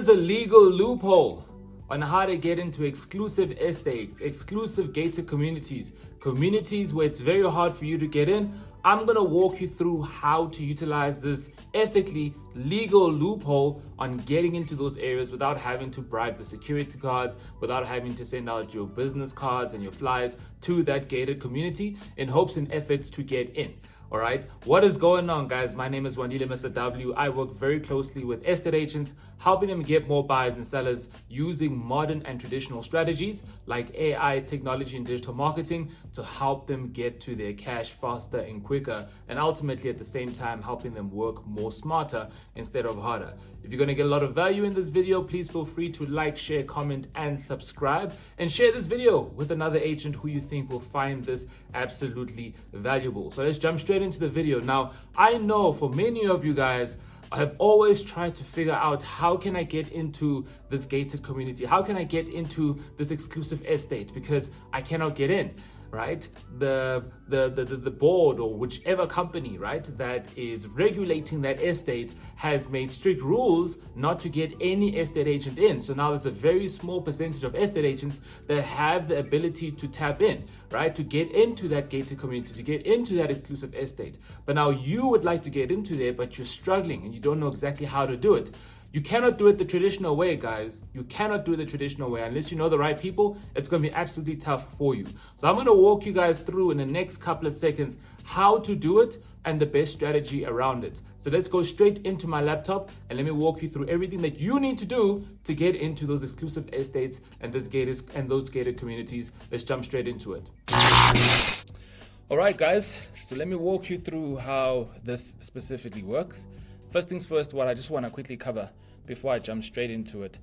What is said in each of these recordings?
is a legal loophole on how to get into exclusive estates, exclusive gated communities, communities where it's very hard for you to get in. I'm going to walk you through how to utilize this ethically legal loophole on getting into those areas without having to bribe the security guards, without having to send out your business cards and your flyers to that gated community in hopes and efforts to get in. All right, what is going on, guys? My name is Wandile Mr. W. I work very closely with estate agents, helping them get more buyers and sellers using modern and traditional strategies like AI, technology, and digital marketing to help them get to their cash faster and quicker, and ultimately at the same time helping them work more smarter instead of harder. If you're going to get a lot of value in this video, please feel free to like, share, comment, and subscribe, and share this video with another agent who you think will find this absolutely valuable. So let's jump straight into the video. Now, I know for many of you guys, I have always tried to figure out how can I get into this gated community? How can I get into this exclusive estate? Because I cannot get in, right? The board or whichever company, right, that is regulating that estate has made strict rules not to get any estate agent in. So now there's a very small percentage of estate agents that have the ability to tap in, right, to get into that gated community, to get into that exclusive estate. But now you would like to get into there, but you're struggling and you don't know exactly how to do it. You cannot do it the traditional way, guys. You cannot do it the traditional way. Unless you know the right people, it's going to be absolutely tough for you. So I'm going to walk you guys through in the next couple of seconds how to do it and the best strategy around it. So let's go straight into my laptop and let me walk you through everything that you need to do to get into those exclusive estates and those gated communities. Let's jump straight into it. All right, guys. So let me walk you through how this specifically works. First things first, what I just want to quickly cover before I jump straight into it.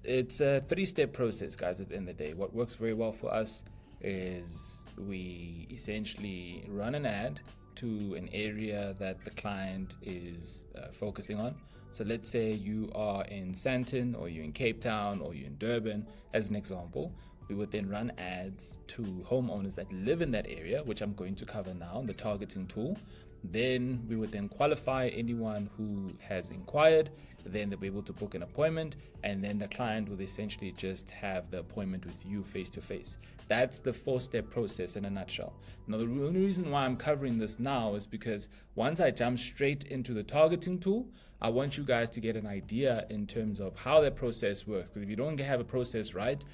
It's a 3-step process, guys, at the end of the day. What works very well for us is we essentially run an ad to an area that the client is focusing on. So let's say you are in Sandton, or you're in Cape Town, or you're in Durban, as an example. We would then run ads to homeowners that live in that area, which I'm going to cover now in the targeting tool. Then we would then qualify anyone who has inquired. Then they'll be able to book an appointment, and then the client will essentially just have the appointment with you face to face. That's the 4-step process in a nutshell. Now, the only reason why I'm covering this now is because once I jump straight into the targeting tool, I want you guys to get an idea in terms of how that process works. Because if you don't have a process right,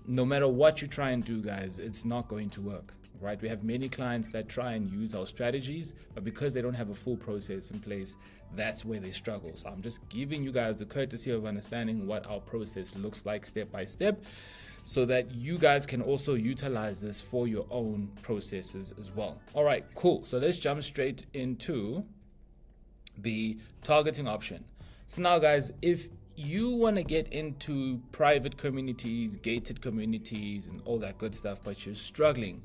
no matter what you try and do, guys, it's not going to work. Right? We have many clients that try and use our strategies, but because they don't have a full process in place, that's where they struggle. So I'm just giving you guys the courtesy of understanding what our process looks like step by step, so that you guys can also utilize this for your own processes as well. All right, cool. So let's jump straight into the targeting option. So now, guys, if you want to get into private communities, gated communities, and all that good stuff, but you're struggling,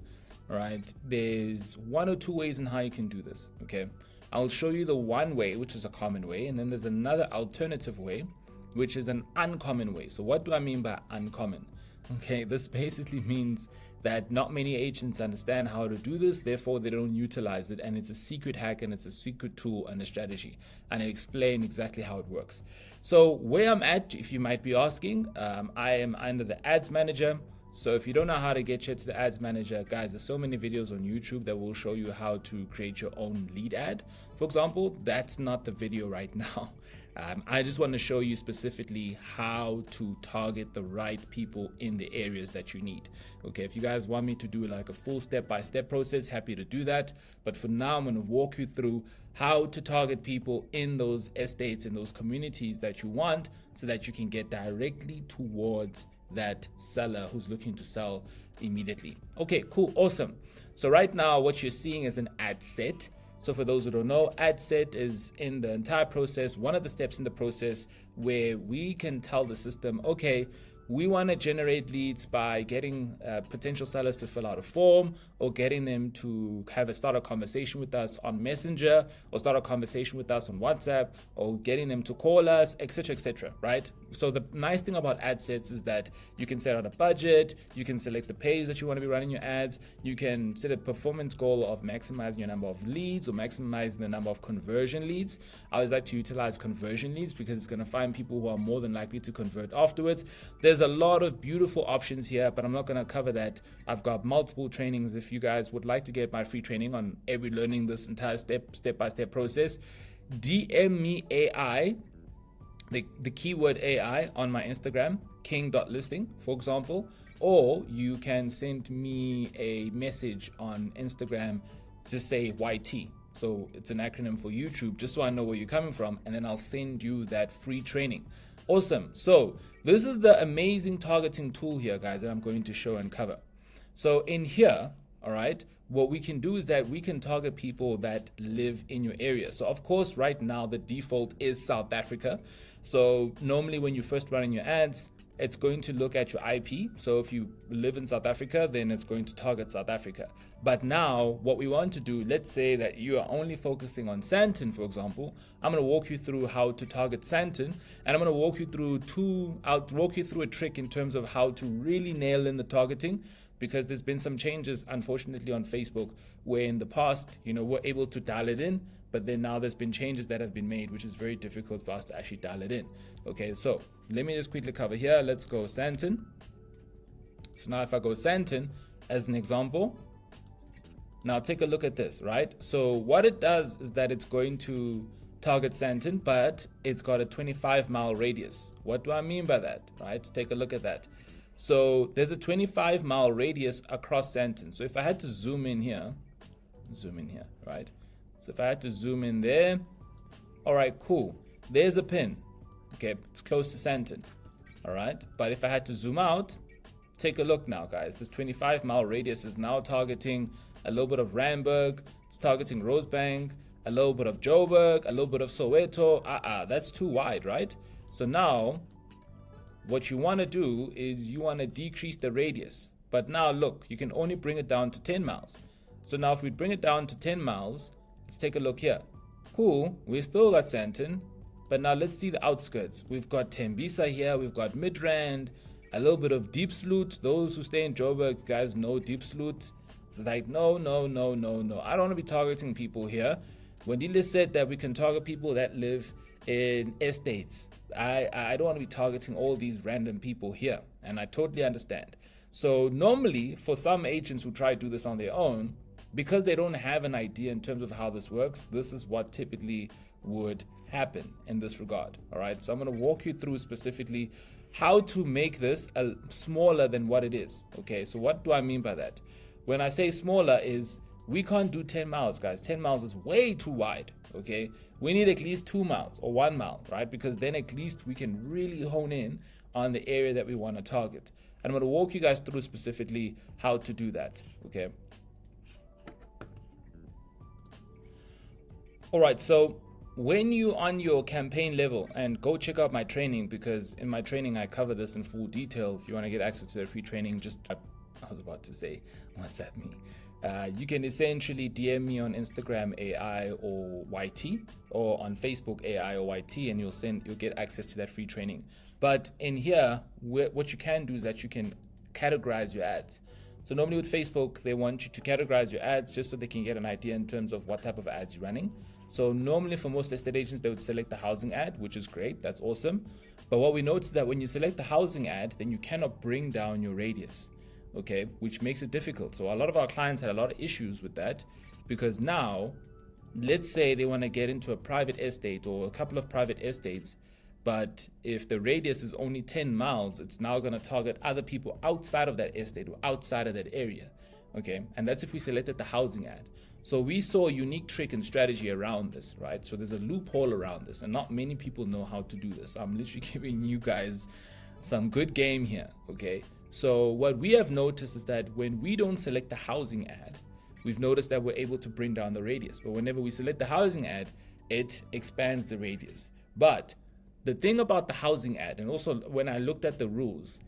right, there's 1 or 2 ways in how you can do this. Okay, I'll show you the one way, which is a common way, and then there's another alternative way, which is an uncommon way. So what do I mean by uncommon? Okay, this basically means that not many agents understand how to do this, therefore they don't utilize it, and it's a secret hack and it's a secret tool and a strategy, and I explain exactly how it works. So where I'm at, if you might be asking, I am under the ads manager. So if you don't know how to get here to the ads manager, guys, there's so many videos on YouTube that will show you how to create your own lead ad. For example, that's not the video right now. I just want to show you specifically how to target the right people in the areas that you need. Okay, if you guys want me to do like a full step-by-step process, happy to do that. But for now, I'm going to walk you through how to target people in those estates, in those communities that you want, so that you can get directly towards that seller who's looking to sell immediately. Okay, cool, awesome. So right now what you're seeing is an ad set. So for those who don't know, ad set is in the entire process, one of the steps in the process where we can tell the system, okay, we want to generate leads by getting potential sellers to fill out a form, or getting them to start a conversation with us on Messenger, or start a conversation with us on WhatsApp, or getting them to call us, etc., right? So the nice thing about ad sets is that you can set out a budget, you can select the page that you want to be running your ads, you can set a performance goal of maximizing your number of leads or maximizing the number of conversion leads. I always like to utilize conversion leads because it's going to find people who are more than likely to convert afterwards. There's a lot of beautiful options here, but I'm not going to cover that. I've got multiple trainings. If you guys would like to get my free training on learning this entire step-by-step process, DM me AI, the keyword AI on my Instagram, king.listing, for example, or you can send me a message on Instagram to say YT. So it's an acronym for YouTube, just so I know where you're coming from, and then I'll send you that free training. Awesome. So this is the amazing targeting tool here, guys, that I'm going to show and cover. So in here, all right, what we can do is that we can target people that live in your area. So of course, right now, the default is South Africa. So normally when you first run your ads, it's going to look at your IP. So if you live in South Africa, then it's going to target South Africa. But now what we want to do, let's say that you are only focusing on Sandton, for example. I'm going to walk you through how to target Sandton, and I'm going to walk you through a trick in terms of how to really nail in the targeting, because there's been some changes, unfortunately, on Facebook, where in the past, we're able to dial it in, but then now there's been changes that have been made, which is very difficult for us to actually dial it in. Okay, so let me just quickly cover here. Let's go Sandton. So now if I go Sandton as an example, now take a look at this, right? So what it does is that it's going to target Sandton, but it's got a 25-mile radius. What do I mean by that, right? Take a look at that. So there's a 25-mile radius across Sandton. So if I had to zoom in here, right? So if I had to zoom in there, all right, cool. There's a pin. Okay, it's close to Sandton. All right, but if I had to zoom out, take a look now, guys. This 25-mile radius is now targeting a little bit of Randburg. It's targeting Rosebank, a little bit of Joburg, a little bit of Soweto. That's too wide, right? So now what you want to do is you want to decrease the radius. But now look, you can only bring it down to 10 miles. So now if we bring it down to 10 miles, let's take a look here. Cool, we still got Sandton, but now let's see the outskirts. We've got Tembisa here, we've got Midrand, a little bit of Deep Sloot. Those who stay in Joburg, you guys know Deep Sloot. It's like, no. I don't want to be targeting people here. Wendile said that we can target people that live in estates. I don't want to be targeting all these random people here, and I totally understand. So normally for some agents who try to do this on their own, because they don't have an idea in terms of how this works, this is what typically would happen in this regard. All right, so I'm going to walk you through specifically how to make this smaller than what it is. Okay, so what do I mean by that? When I say smaller is we can't do 10 miles, guys. 10 miles is way too wide. Okay, we need at least 2 miles or 1 mile, right? Because then at least we can really hone in on the area that we want to target. And I'm going to walk you guys through specifically how to do that. Okay. All right, so when you on your campaign level, and go check out my training, because in my training I cover this in full detail. If you want to get access to that free training, just I was about to say WhatsApp me. You can essentially DM me on Instagram AI or YT, or on Facebook AI or YT, and you'll get access to that free training. But in here, what you can do is that you can categorize your ads. So normally with Facebook, they want you to categorize your ads just so they can get an idea in terms of what type of ads you're running. So normally for most estate agents, they would select the housing ad, which is great. That's awesome. But what we noticed is that when you select the housing ad, then you cannot bring down your radius, okay, which makes it difficult. So a lot of our clients had a lot of issues with that, because now, let's say they want to get into a private estate or a couple of private estates, but if the radius is only 10 miles, it's now going to target other people outside of that estate or outside of that area, okay? And that's if we selected the housing ad. So we saw a unique trick and strategy around this, right? So there's a loophole around this, and not many people know how to do this. I'm literally giving you guys some good game here, okay? So what we have noticed is that when we don't select the housing ad, we've noticed that we're able to bring down the radius. But whenever we select the housing ad, it expands the radius. But the thing about the housing ad, and also when I looked at the rules,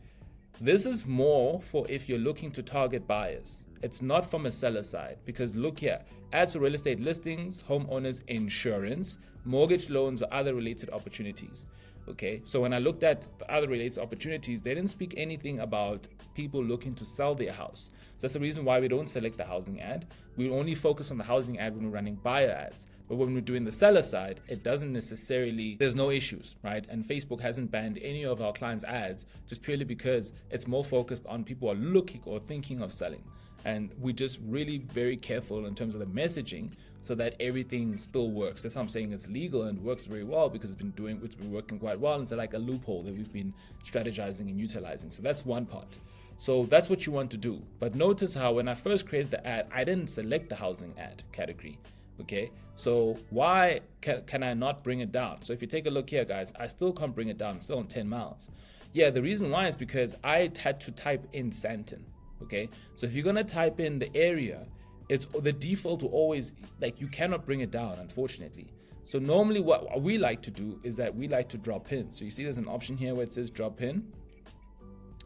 this is more for if you're looking to target buyers. It's not from a seller side, because look here, ads for real estate listings, homeowners insurance, mortgage loans, or other related opportunities. Okay, so when I looked at the other related opportunities, they didn't speak anything about people looking to sell their house. So that's the reason why we don't select the housing ad. We only focus on the housing ad when we're running buyer ads. But when we're doing the seller side, it doesn't necessarily, there's no issues, right? And Facebook hasn't banned any of our clients' ads just purely because it's more focused on people who are looking or thinking of selling. And we're just really very careful in terms of the messaging so that everything still works. That's why I'm saying it's legal and works very well, because it's been working quite well. And it's like a loophole that we've been strategizing and utilizing. So that's one part. So that's what you want to do. But notice how when I first created the ad, I didn't select the housing ad category. Okay, so why can I not bring it down? So if you take a look here, guys, I still can't bring it down. It's still on 10 miles. Yeah, the reason why is because I had to type in Sandton. Okay, so if you're gonna type in the area, it's the default will always, like, you cannot bring it down, unfortunately. So normally what we like to do is that we like to drop in. So you see there's an option here where it says drop in.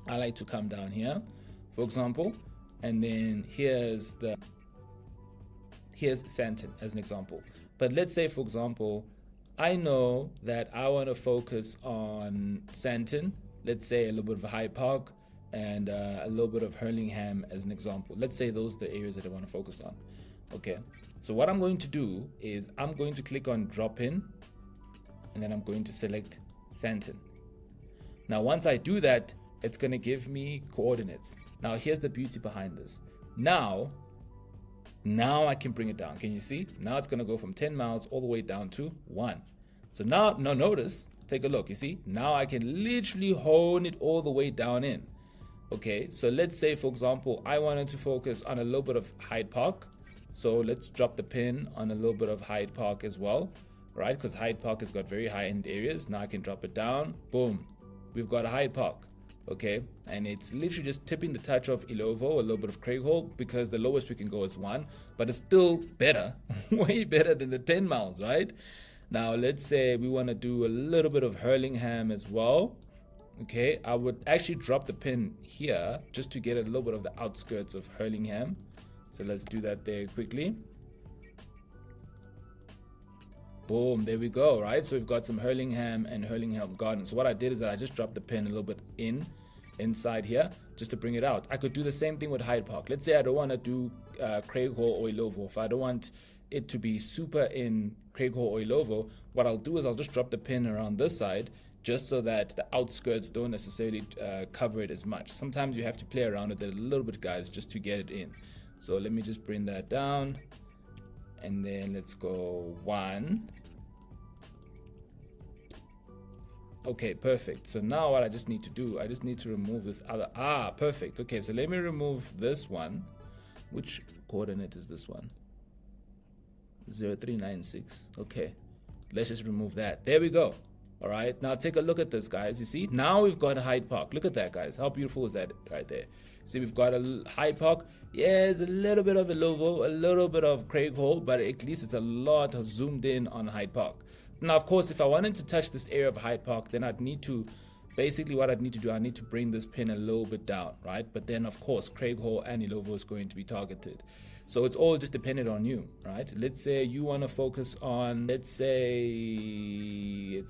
I like to come down here, for example, and then here's Sandton as an example. But let's say, for example, I know that I want to focus on Sandton, let's say a little bit of Hyde Park, and a little bit of Hurlingham as an example. Let's say those are the areas that I want to focus on. Okay, so what I'm going to do is I'm going to click on drop in, and then I'm going to select Sandton. Now once I do that, it's going to give me coordinates. Now here's the beauty behind this. Now I can bring it down. Can you see? Now it's going to go from 10 miles all the way down to 1. So now notice, take a look. You see, now I can literally hone it all the way down in. Okay, so let's say, for example, I wanted to focus on a little bit of Hyde Park. So let's drop the pin on a little bit of Hyde Park as well, right? Because Hyde Park has got very high-end areas. Now I can drop it down. Boom. We've got a Hyde Park. Okay, and it's literally just tipping the touch of Ilovo, a little bit of Craighall, because the lowest we can go is 1, but it's still better, way better than the 10 miles, right? Now, let's say we want to do a little bit of Hurlingham as well. Okay, I would actually drop the pin here just to get a little bit of the outskirts of Hurlingham. So let's do that there quickly. Boom, there we go, right? So we've got some Hurlingham and Hurlingham Gardens. So what I did is that I just dropped the pin a little bit inside here just to bring it out. I could do the same thing with Hyde Park. Let's say I don't want to do Craighall or Ilovo. If I don't want it to be super in Craighall or Ilovo, what I'll do is I'll just drop the pin around this side just so that the outskirts don't necessarily cover it as much. Sometimes you have to play around with it a little bit, guys, just to get it in. So let me just bring that down. And then let's go 1. Okay, perfect. So now what I just need to do, I just need to remove this other, perfect. Okay, so let me remove this one. Which coordinate is this one? 0396. Okay, let's just remove that. There we go. All right, now take a look at this, guys. You see, now we've got a Hyde Park. Look at that, guys. How beautiful is that right there? See, we've got a Hyde Park. Yeah, there's a little bit of a Ilovo, a little bit of Craighall, but at least it's a lot zoomed in on Hyde Park. Now, of course, if I wanted to touch this area of Hyde Park, then I'd need to, basically what I'd need to do, I need to bring this pin a little bit down, right? But then, of course, Craighall and Ilovo is going to be targeted. So it's all just dependent on you, right? Let's say you want to focus on, let's say you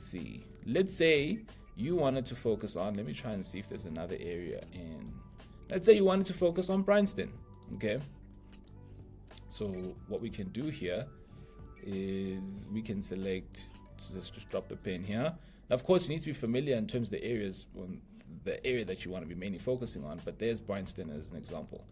wanted to focus on, let me try and see if there's another area in, let's say you wanted to focus on Bryanston, okay? So what we can do here is we can select, just drop the pin here. Now, of course, you need to be familiar in terms of the areas, the area that you want to be mainly focusing on, but there's Bryanston as an example.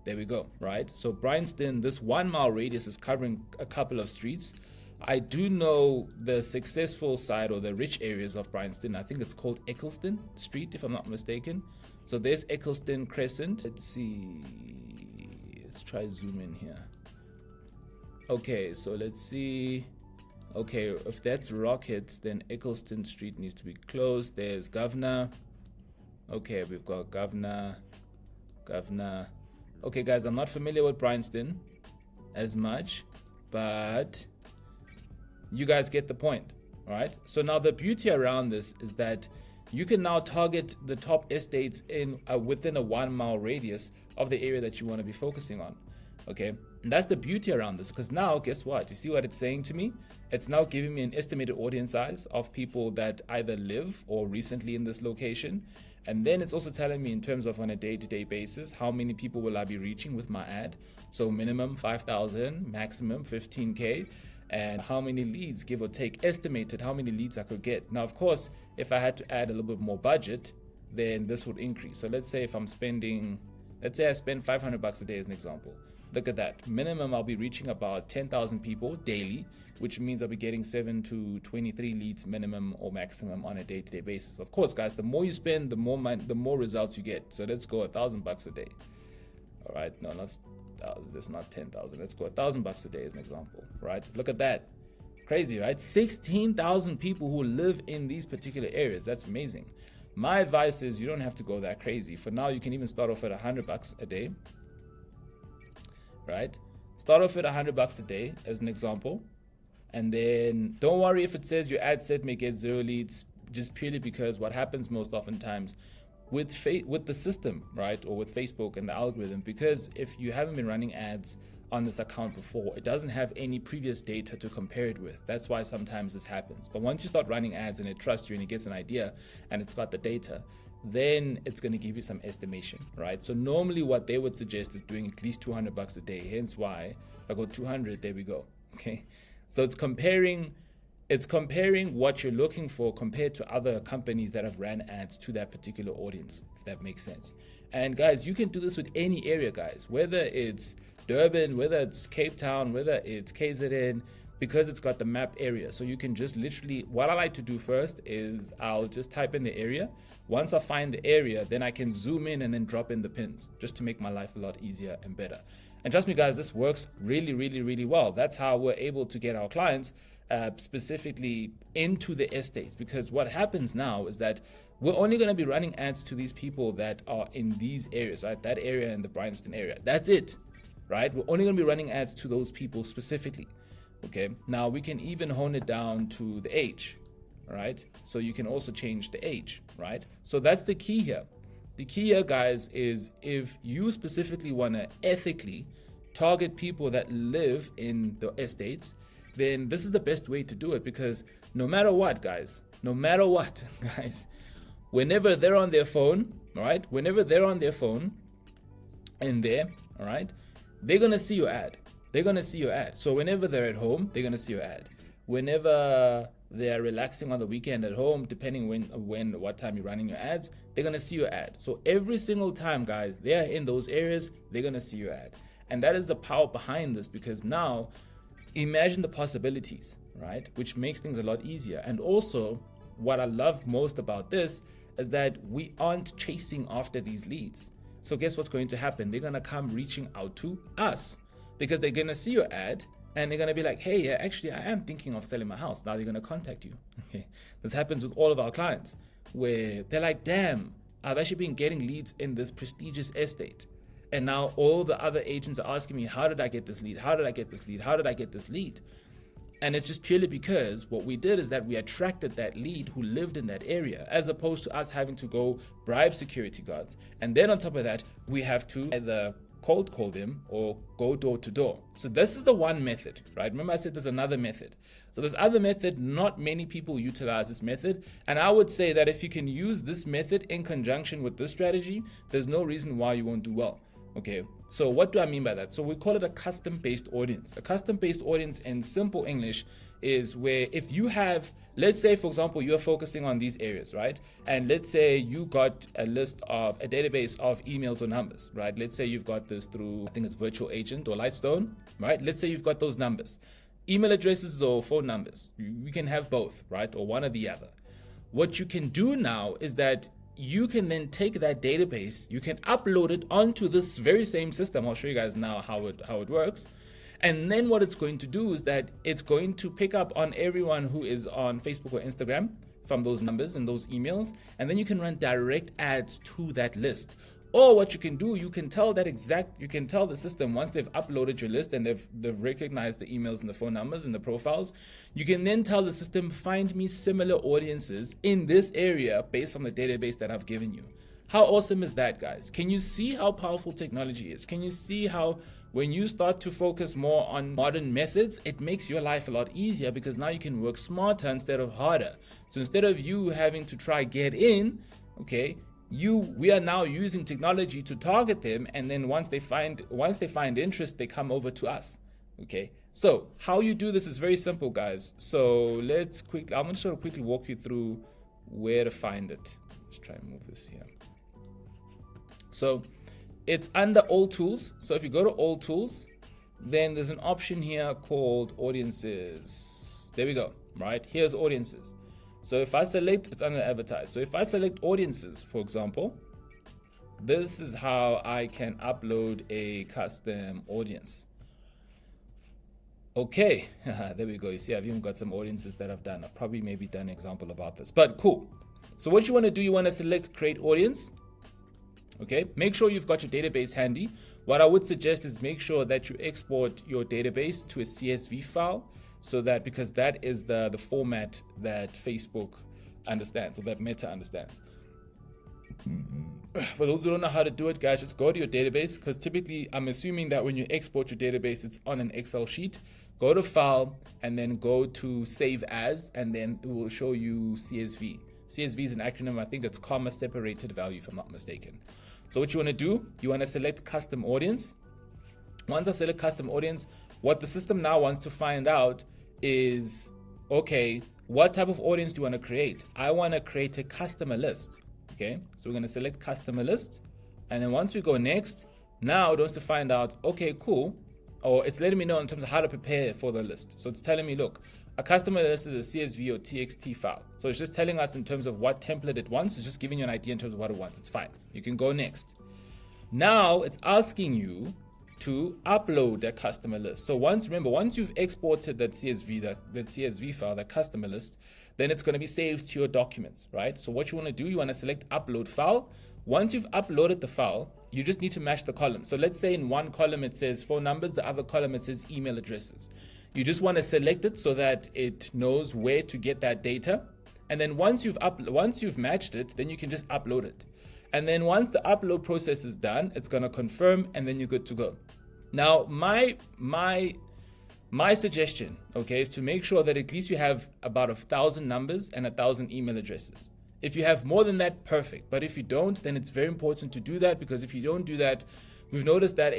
There we go, right? So Bryanston, this 1 mile radius is covering a couple of streets. I do know the successful side or the rich areas of Bryanston. I think it's called Eccleston Street, if I'm not mistaken. So there's Eccleston Crescent. Let's see. Let's try zoom in here. Okay, so let's see. Okay, if that's Rockets, then Eccleston Street needs to be closed. There's Governor. Okay, we've got Governor. Okay, guys, I'm not familiar with Bryanston as much, but you guys get the point, all right? So now the beauty around this is that you can now target the top estates in within a 1 mile radius of the area that you want to be focusing on. Okay, and that's the beauty around this, because now guess what? You see what it's saying to me? It's now giving me an estimated audience size of people that either live or recently in this location. And then it's also telling me in terms of on a day-to-day basis, how many people will I be reaching with my ad? So minimum 5,000, maximum 15K, and how many leads, give or take, estimated how many leads I could get. Now, of course, if I had to add a little bit more budget, then this would increase. So let's say if I'm spending, let's say I spend $500 a day as an example. Look at that. Minimum, I'll be reaching about 10,000 people daily, which means I'll be getting 7 to 23 leads minimum or maximum on a day-to-day basis. Of course, guys, the more you spend, the more results you get. So let's go $1,000 a day. All right, no, that's not 10,000. Let's go $1,000 a day as an example. Right? Look at that. Crazy, right? 16,000 people who live in these particular areas. That's amazing. My advice is you don't have to go that crazy. For now, you can even start off at $100 a day. Right? Start off at $100 a day as an example. And then don't worry if it says your ad set may get 0 leads, just purely because what happens most oftentimes with the system, right, or with Facebook and the algorithm, because if you haven't been running ads on this account before, it doesn't have any previous data to compare it with. That's why sometimes this happens. But once you start running ads and it trusts you and it gets an idea and it's got the data, then it's going to give you some estimation, right? So normally what they would suggest is doing at least $200 a day. Hence why if I go 200, there we go. Okay. So it's comparing what you're looking for compared to other companies that have ran ads to that particular audience, if that makes sense. And guys, you can do this with any area, guys, whether it's Durban, whether it's Cape Town, whether it's KZN, because it's got the map area. So you can just literally, what I like to do first is I'll just type in the area. Once I find the area, then I can zoom in and then drop in the pins just to make my life a lot easier and better. And trust me, guys, this works really, really, really well. That's how we're able to get our clients specifically into the estates, because what happens now is that we're only going to be running ads to these people that are in these areas, right? That area in the Bryanston area. That's it, right? We're only going to be running ads to those people specifically. Okay, now we can even hone it down to the age, right? So you can also change the age, right? So that's the key here. The key here, guys, is if you specifically want to ethically target people that live in the estates, then this is the best way to do it, because no matter what, guys, whenever they're on their phone, right? Whenever they're on their phone and there, all right, they're going to see your ad. They're going to see your ad. So whenever they're at home, they're going to see your ad. Whenever they're relaxing on the weekend at home, depending what time you're running your ads, they're going to see your ad. So every single time, guys, they're in those areas, they're going to see your ad. And that is the power behind this, because now imagine the possibilities, right? Which makes things a lot easier. And also what I love most about this is that we aren't chasing after these leads. So guess what's going to happen? They're going to come reaching out to us, because they're going to see your ad and they're going to be like, hey, actually, I am thinking of selling my house. Now they're going to contact you. Okay. This happens with all of our clients, where they're like, damn, I've actually been getting leads in this prestigious estate. And now all the other agents are asking me, how did I get this lead? How did I get this lead? How did I get this lead? And it's just purely because what we did is that we attracted that lead who lived in that area, as opposed to us having to go bribe security guards. And then on top of that, we have to either cold call them or go door to door. So this is the one method, right? Remember I said there's another method. So this other method, not many people utilize this method. And I would say that if you can use this method in conjunction with this strategy, there's no reason why you won't do well. Okay, so what do I mean by that? So we call it a custom-based audience. A custom-based audience in simple English is where if you have, let's say, for example, you're focusing on these areas, right? And let's say you got a database of emails or numbers, right? Let's say you've got this through, I think it's Virtual Agent or Lightstone, right? Let's say you've got those numbers, email addresses or phone numbers. You can have both, right? Or one or the other. What you can do now is that you can then take that database, you can upload it onto this very same system. I'll show you guys now how it works. And then what it's going to do is that it's going to pick up on everyone who is on Facebook or Instagram from those numbers and those emails. And then you can run direct ads to that list. Or what you can do, you can tell the system once they've uploaded your list and they've recognized the emails and the phone numbers and the profiles, you can then tell the system, find me similar audiences in this area based on the database that I've given you. How awesome is that, guys? Can you see how powerful technology is? Can you see how when you start to focus more on modern methods, it makes your life a lot easier because now you can work smarter instead of harder. So instead of you having to try get in, okay, we are now using technology to target them, and then once they find interest, they come over to us. Okay, so how you do this is very simple, guys. So I'm going to sort of quickly walk you through where to find it. Let's try and move this here. So it's under all tools. So if you go to all tools, then there's an option here called audiences. There we go. Right, here's audiences. So if I select, it's under advertise. So if I select audiences, for example, this is how I can upload a custom audience. Okay, there we go. You see, I've even got some audiences that I've done. I've probably maybe done an example about this, but cool. So what you want to do, you want to select create audience. Okay, make sure you've got your database handy. What I would suggest is make sure that you export your database to a CSV file, so that, because that is the format that Facebook understands, or that Meta understands. For those who don't know how to do it, guys, just go to your database, because typically I'm assuming that when you export your database, it's on an Excel sheet. Go to file and then go to save as, and then it will show you CSV. CSV is an acronym. I think it's comma separated value, if I'm not mistaken. So what you want to do, you want to select custom audience. Once I select custom audience, what the system now wants to find out is, okay, what type of audience do you want to create? I want to create a customer list. Okay, so we're going to select customer list. And then once we go next, now it wants to find out, okay, cool. Or it's letting me know in terms of how to prepare for the list. So it's telling me, look, a customer list is a CSV or TXT file. So it's just telling us in terms of what template it wants. It's just giving you an idea in terms of what it wants. It's fine. You can go next. Now it's asking you to upload that customer list. So once you've exported that CSV file, that customer list, then it's going to be saved to your documents, right? So what you want to do, you want to select upload file. Once you've uploaded the file, you just need to match the column. So let's say in one column it says phone numbers, the other column it says email addresses. You just want to select it so that it knows where to get that data. And then once you've matched it, then you can just upload it. And then once the upload process is done, it's going to confirm, and then you're good to go. Now, my suggestion, okay, is to make sure that at least you have about 1,000 numbers and 1,000 email addresses. If you have more than that, perfect. But if you don't, then it's very important to do that, because if you don't do that, we've noticed that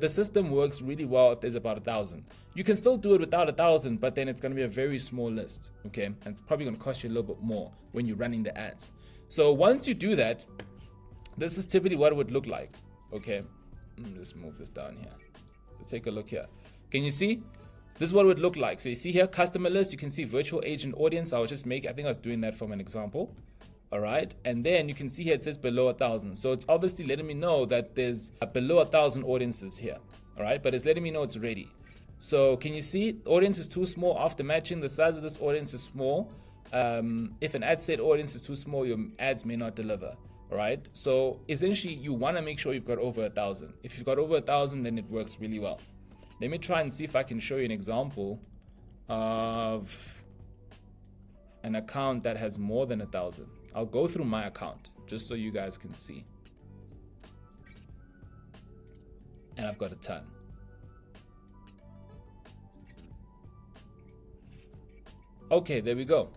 the system works really well if there's about 1,000. You can still do it without 1,000, but then it's going to be a very small list, okay? And it's probably going to cost you a little bit more when you're running the ads. So once you do that, this is typically what it would look like, okay? Just move this down here. So take a look here. Can you see? This is what it would look like. So you see here, customer list. You can see virtual agent audience. I think I was doing that from an example. All right. And then you can see here, it says below 1,000. So it's obviously letting me know that there's below 1,000 audiences here. All right. But it's letting me know it's ready. So can you see the audience is too small after matching? The size of this audience is small. If an ad set audience is too small, your ads may not deliver. All right. So essentially you want to make sure you've got over 1,000. If you've got over 1,000, then it works really well. Let me try and see if I can show you an example of an account that has more than 1,000. I'll go through my account just so you guys can see. And I've got a ton. Okay, there we go.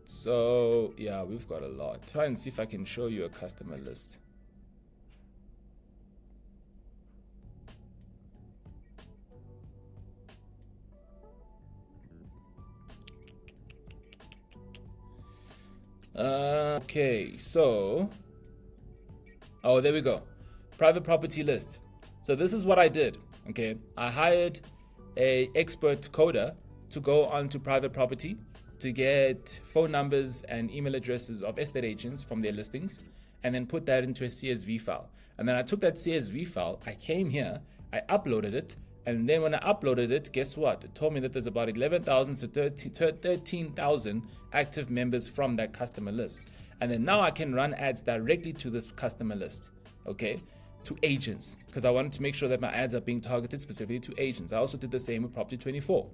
So yeah, we've got a lot. Try and see if I can show you a customer list. Okay, so there we go. Private property list. So this is what I did. Okay, I hired a expert coder to go onto private property to get phone numbers and email addresses of estate agents from their listings, and then put that into a CSV file. And then I took that CSV file, I came here, I uploaded it, and then when I uploaded it, guess what? It told me that there's about 11,000 to 13,000 active members from that customer list. And then now I can run ads directly to this customer list, okay, to agents, because I wanted to make sure that my ads are being targeted specifically to agents. I also did the same with Property 24.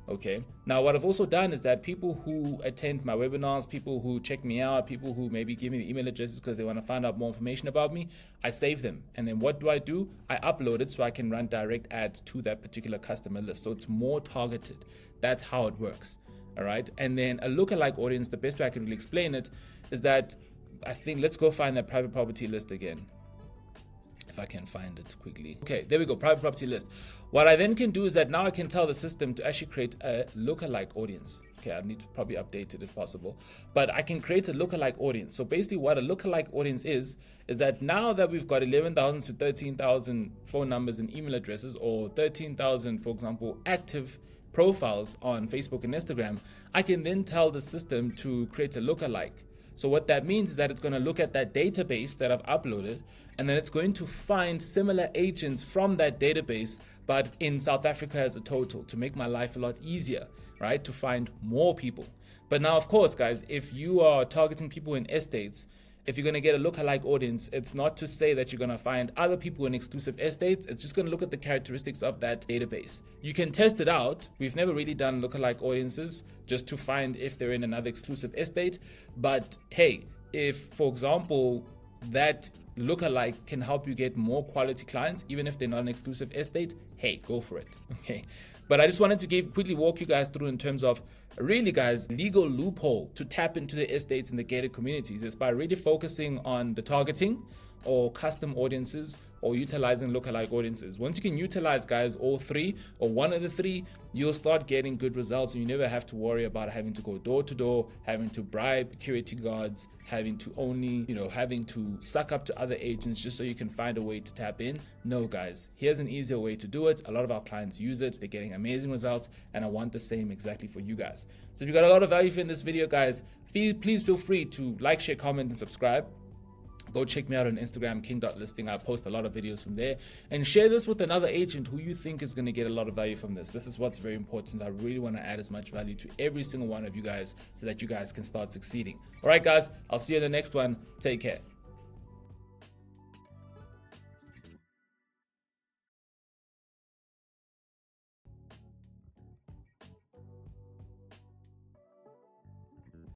Okay, now what I've also done is that people who attend my webinars, people who check me out, people who maybe give me the email addresses because they want to find out more information about me, I save them. And then what do? I upload it so I can run direct ads to that particular customer list. So it's more targeted. That's how it works. All right. And then a lookalike audience, the best way I can really explain it is that I think, let's go find that private property list again. If I can find it quickly. Okay, there we go, private property list. What I then can do is that now I can tell the system to actually create a lookalike audience. Okay, I need to probably update it if possible, but I can create a lookalike audience. So basically what a lookalike audience is that now that we've got 11,000 to 13,000 phone numbers and email addresses, or 13,000, for example, active profiles on Facebook and Instagram, I can then tell the system to create a lookalike. So what that means is that it's going to look at that database that I've uploaded, and then it's going to find similar agents from that database, but in South Africa as a total, to make my life a lot easier, right? To find more people. But now, of course, guys, if you are targeting people in estates, if you're going to get a lookalike audience, it's not to say that you're going to find other people in exclusive estates. It's just going to look at the characteristics of that database. You can test it out. We've never really done lookalike audiences just to find if they're in another exclusive estate. But hey, if, for example, that lookalike can help you get more quality clients, even if they're not an exclusive estate, hey, go for it. Okay. But I just wanted to quickly walk you guys through in terms of really, guys, legal loophole to tap into the estates and the gated communities is by really focusing on the targeting or custom audiences or utilizing lookalike audiences. Once you can utilize, guys, all three or one of the three, you'll start getting good results, and you never have to worry about having to go door to door, having to bribe security guards, having to suck up to other agents just so you can find a way to tap in. No, guys, here's an easier way to do it. A lot of our clients use it. They're getting amazing results, and I want the same exactly for you guys. So if you got a lot of value in this video, guys, please feel free to like, share, comment, and subscribe. Go check me out on Instagram, king.listing. I post a lot of videos from there. And share this with another agent who you think is going to get a lot of value from this. This is what's very important. I really want to add as much value to every single one of you guys so that you guys can start succeeding. All right, guys, I'll see you in the next one. Take care.